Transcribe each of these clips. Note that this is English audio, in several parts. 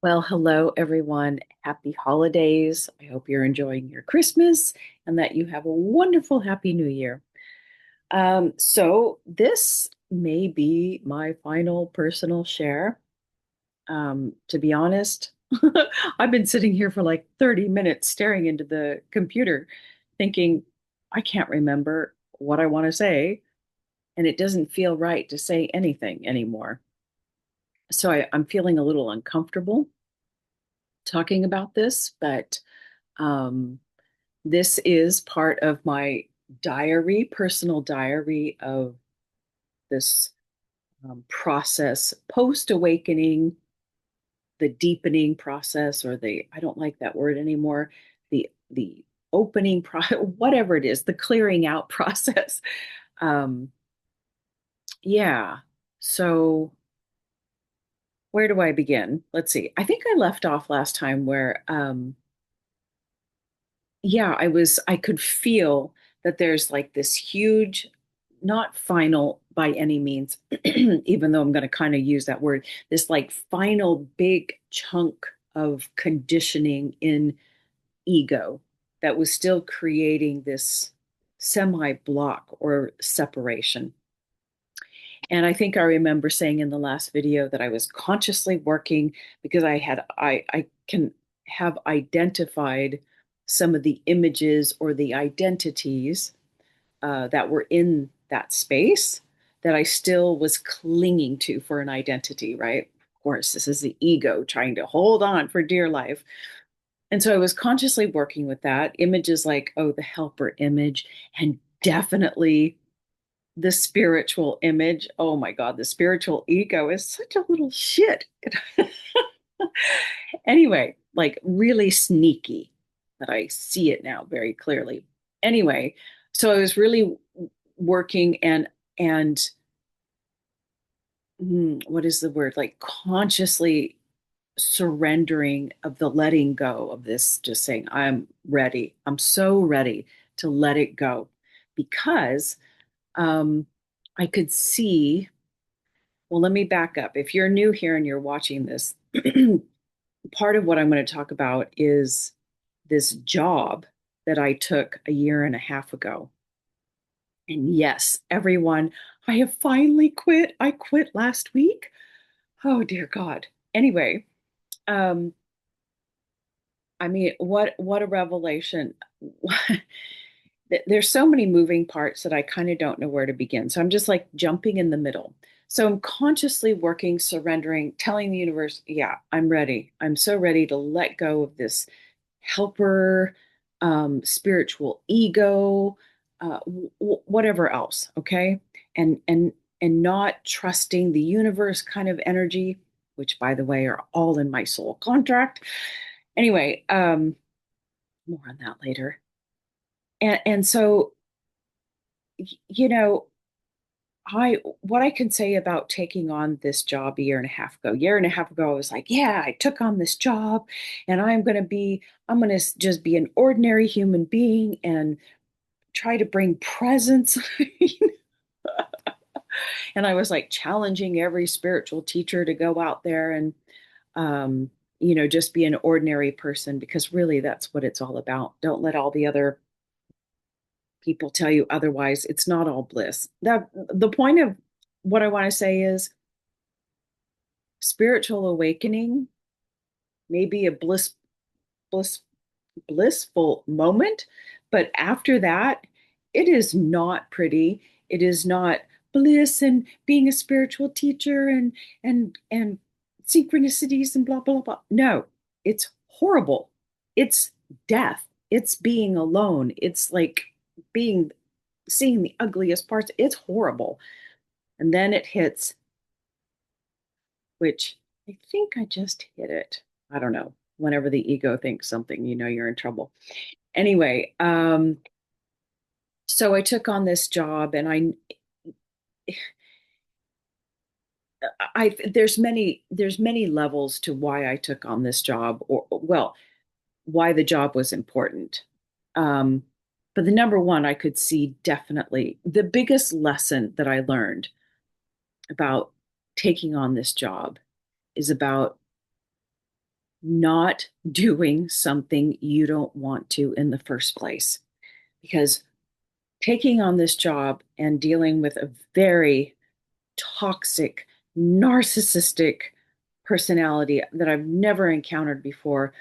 Well, hello, everyone. Happy holidays. I hope you're enjoying your Christmas and that you have a wonderful, happy new year. This may be my final personal share. To be honest, I've been sitting here for like 30 minutes staring into the computer thinking, I can't remember what I want to say, and it doesn't feel right to say anything anymore. I'm feeling a little uncomfortable talking about this, but Um, this is part of my diary, personal diary of this process post awakening, the deepening process, or I don't like that word anymore, the opening whatever it is, the clearing out process. Um, yeah. So where do I begin? Let's see. I think I left off last time where yeah, I could feel that there's like this huge, not final by any means, even though I'm going to kind of use that word, this like final big chunk of conditioning in ego that was still creating this semi block or separation. And I think I remember saying in the last video that I was consciously working because I can have identified some of the images or the identities that were in that space that I still was clinging to for an identity, right? Of course, this is the ego trying to hold on for dear life. And so I was consciously working with that. Images like, oh, the helper image, and definitely the spiritual image. Oh my God, the spiritual ego is such a little shit. Anyway, like really sneaky, that I see it now very clearly. Anyway, so I was really working and what is the word? Like consciously surrendering of the letting go of this, just saying, I'm ready. I'm so ready to let it go because um, I could see. Well, let me back up. If you're new here and you're watching this, part of what I'm going to talk about is this job that I took a year and a half ago. And yes, everyone, I have finally quit. I quit last week. Oh, dear God. Anyway, um, I mean, what a revelation. There's so many moving parts that I kind of don't know where to begin. So I'm just like jumping in the middle. So I'm consciously working, surrendering, telling the universe, yeah, I'm ready. I'm so ready to let go of this helper, spiritual ego, whatever else. Okay. And, and, and not trusting the universe kind of energy, which by the way, are all in my soul contract. Anyway, more on that later. And so, you know, I what I can say about taking on this job a year and a half ago. Year and a half ago, I was like, yeah, I took on this job and I'm gonna just be an ordinary human being and try to bring presence. And I was like challenging every spiritual teacher to go out there and um, just be an ordinary person because really that's what it's all about. Don't let all the other people tell you otherwise. It's not all bliss. That the point of what I want to say is spiritual awakening may be a bliss, blissful moment, but after that, it is not pretty. It is not bliss and being a spiritual teacher and synchronicities and blah blah blah. No, it's horrible. It's death. It's being alone. It's like being seeing the ugliest parts. It's horrible. And then it hits, which I think I just hit it. I don't know. Whenever the ego thinks something, you know you're in trouble. Anyway, so I took on this job and I there's many levels to why I took on this job or well, why the job was important. Um, but the number one I could see definitely the biggest lesson that I learned about taking on this job is about not doing something you don't want to in the first place. Because taking on this job and dealing with a very toxic, narcissistic personality that I've never encountered before,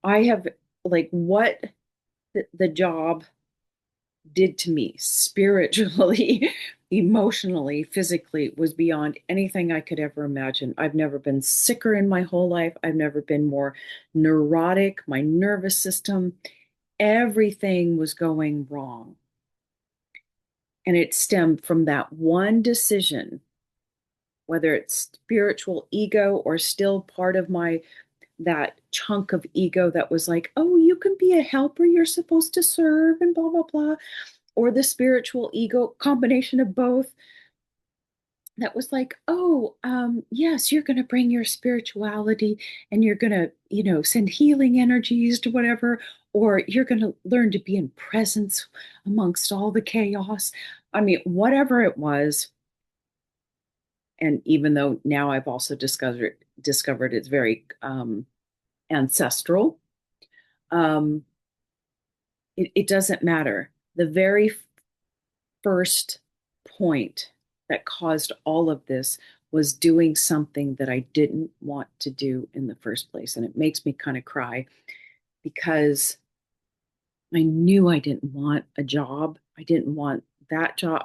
I have like what the job did to me spiritually, emotionally, physically was beyond anything I could ever imagine. I've never been sicker in my whole life. I've never been more neurotic. My nervous system, everything was going wrong. And it stemmed from that one decision, whether it's spiritual ego or still part of my that chunk of ego that was like, oh, you can be a helper, you're supposed to serve, and blah, blah, blah, or the spiritual ego, combination of both, that was like, oh, yes, you're going to bring your spirituality and you're going to, send healing energies to whatever, or you're going to learn to be in presence amongst all the chaos. I mean, whatever it was. And even though now I've also discovered it's very ancestral, um, it doesn't matter. The very first point that caused all of this was doing something that I didn't want to do in the first place. And it makes me kind of cry because I knew I didn't want a job. I didn't want that job.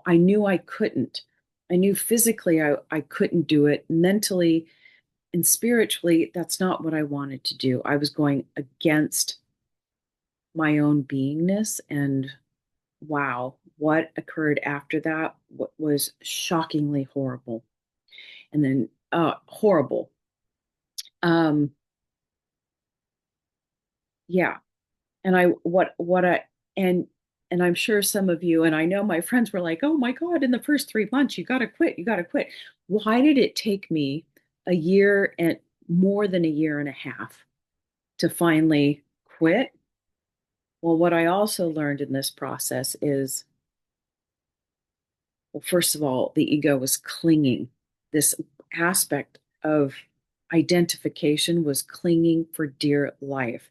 I knew I couldn't. I knew physically I couldn't do it. Mentally and spiritually, that's not what I wanted to do. I was going against my own beingness. And wow, what occurred after that was shockingly horrible. And then horrible. Um yeah. And I what I and I'm sure some of you, and I know my friends were like, oh my God, in the first 3 months, you gotta quit, you gotta quit. Why did it take me a year and more than a year and a half to finally quit? Well, what I also learned in this process is, well, first of all, the ego was clinging. This aspect of identification was clinging for dear life.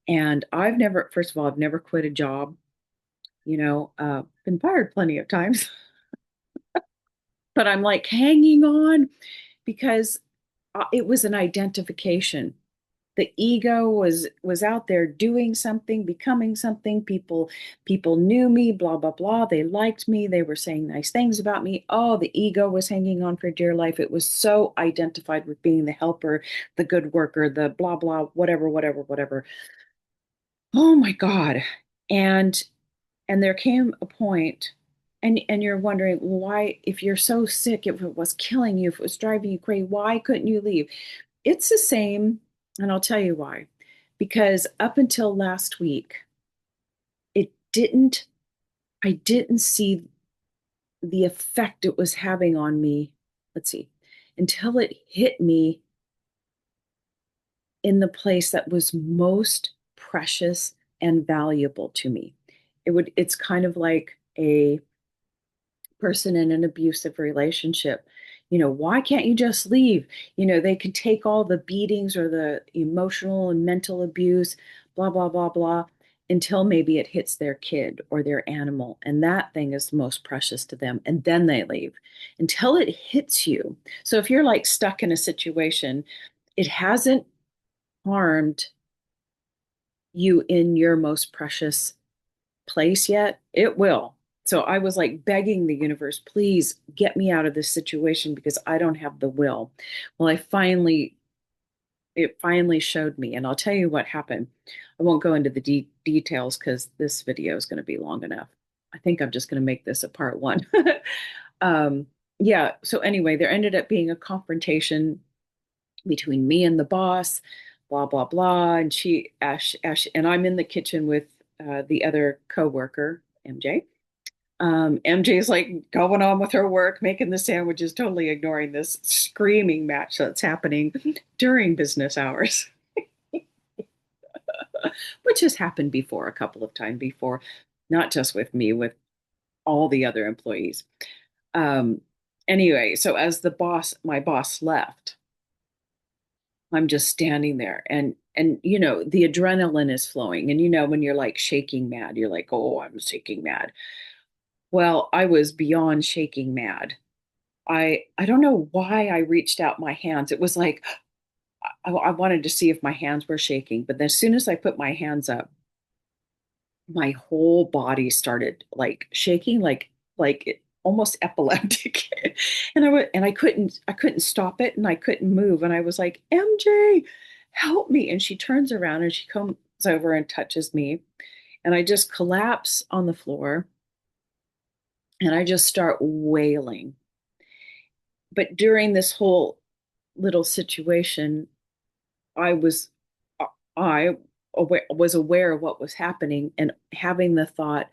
And I've never, first of all, I've never quit a job, been fired plenty of times, but I'm like hanging on because it was an identification. The ego was out there doing something, becoming something. People knew me, blah blah blah. They liked me, they were saying nice things about me. Oh, the ego was hanging on for dear life. It was so identified with being the helper, the good worker, the blah blah, whatever, whatever, whatever. Oh my God. and and there came a point, and you're wondering why, if you're so sick, if it was killing you, if it was driving you crazy, why couldn't you leave? It's the same, and I'll tell you why. Because up until last week, it didn't, I didn't see the effect it was having on me. Let's see, until it hit me in the place that was most precious and valuable to me. It's kind of like a person in an abusive relationship. Why can't you just leave? They can take all the beatings or the emotional and mental abuse, blah, blah, blah, blah, until maybe it hits their kid or their animal. And that thing is most precious to them. And then they leave until it hits you. So if you're like stuck in a situation, it hasn't harmed you in your most precious place yet, it will. So I was like begging the universe, please get me out of this situation because I don't have the will. Well, it finally showed me, and I'll tell you what happened. I won't go into the details because this video is going to be long enough. I think I'm just going to make this a part one. um, yeah. So anyway, there ended up being a confrontation between me and the boss, blah blah blah, and Ash, and I'm in the kitchen with the other coworker, MJ. MJ's like going on with her work, making the sandwiches, totally ignoring this screaming match that's happening during business hours, which has happened before a couple of times before, not just with me, with all the other employees. Um, anyway, so as my boss left, I'm just standing there, and the adrenaline is flowing, and when you're like shaking mad, you're like, "Oh, I'm shaking mad." Well, I was beyond shaking mad. I don't know why I reached out my hands. It was like I wanted to see if my hands were shaking, but as soon as I put my hands up, my whole body started like shaking, almost epileptic. And I couldn't stop it, and I couldn't move, and I was like, MJ, help me. And she turns around and she comes over and touches me, and I just collapse on the floor, and I just start wailing. But during this whole little situation, I was I was aware of what was happening, and having the thought,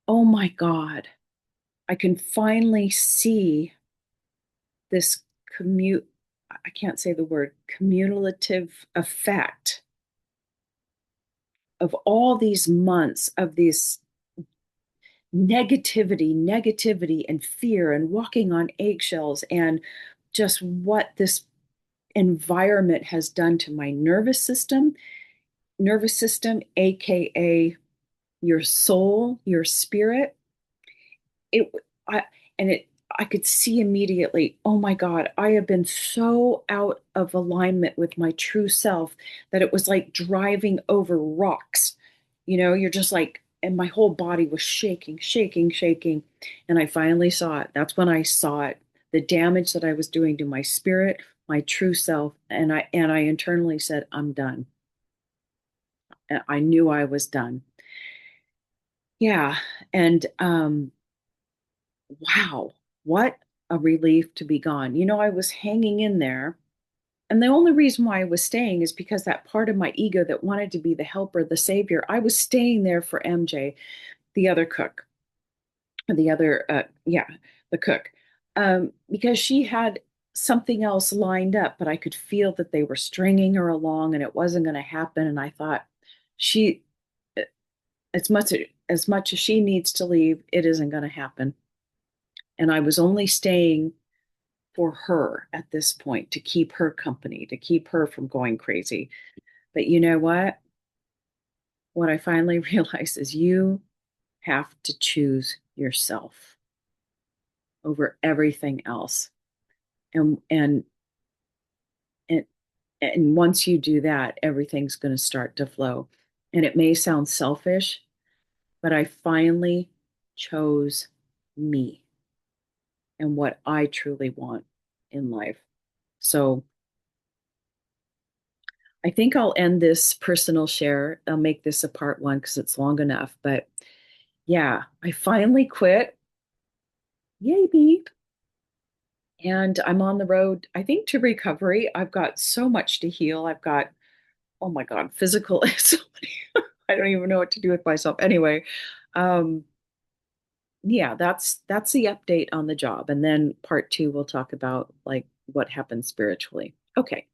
oh my God, I can finally see this commute, I can't say the word, cumulative effect of all these months of this negativity and fear and walking on eggshells, and just what this environment has done to my nervous system, aka your soul, your spirit. It I and it I could see immediately, oh my God, I have been so out of alignment with my true self that it was like driving over rocks. You're just like, and my whole body was shaking, shaking, shaking. And I finally saw it. That's when I saw it, the damage that I was doing to my spirit, my true self. And I internally said, I'm done. And I knew I was done. Yeah. And wow, what a relief to be gone. I was hanging in there. And the only reason why I was staying is because that part of my ego that wanted to be the helper, the savior, I was staying there for MJ, the other cook, yeah, the cook, because she had something else lined up, but I could feel that they were stringing her along and it wasn't going to happen. And I thought, she, as much as she needs to leave, it isn't going to happen. And I was only staying for her at this point, to keep her company, to keep her from going crazy. But you know what? What I finally realized is you have to choose yourself over everything else. And and and once you do that, everything's going to start to flow. And it may sound selfish, but I finally chose me and what I truly want in life. So I think I'll end this personal share. I'll make this a part one because it's long enough. But yeah, I finally quit. Yay, me. And I'm on the road, I think, to recovery. I've got so much to heal. I've got, oh my God, physical. I don't even know what to do with myself. Anyway, um, yeah, that's the update on the job. And then part two, we'll talk about like what happened spiritually. Okay.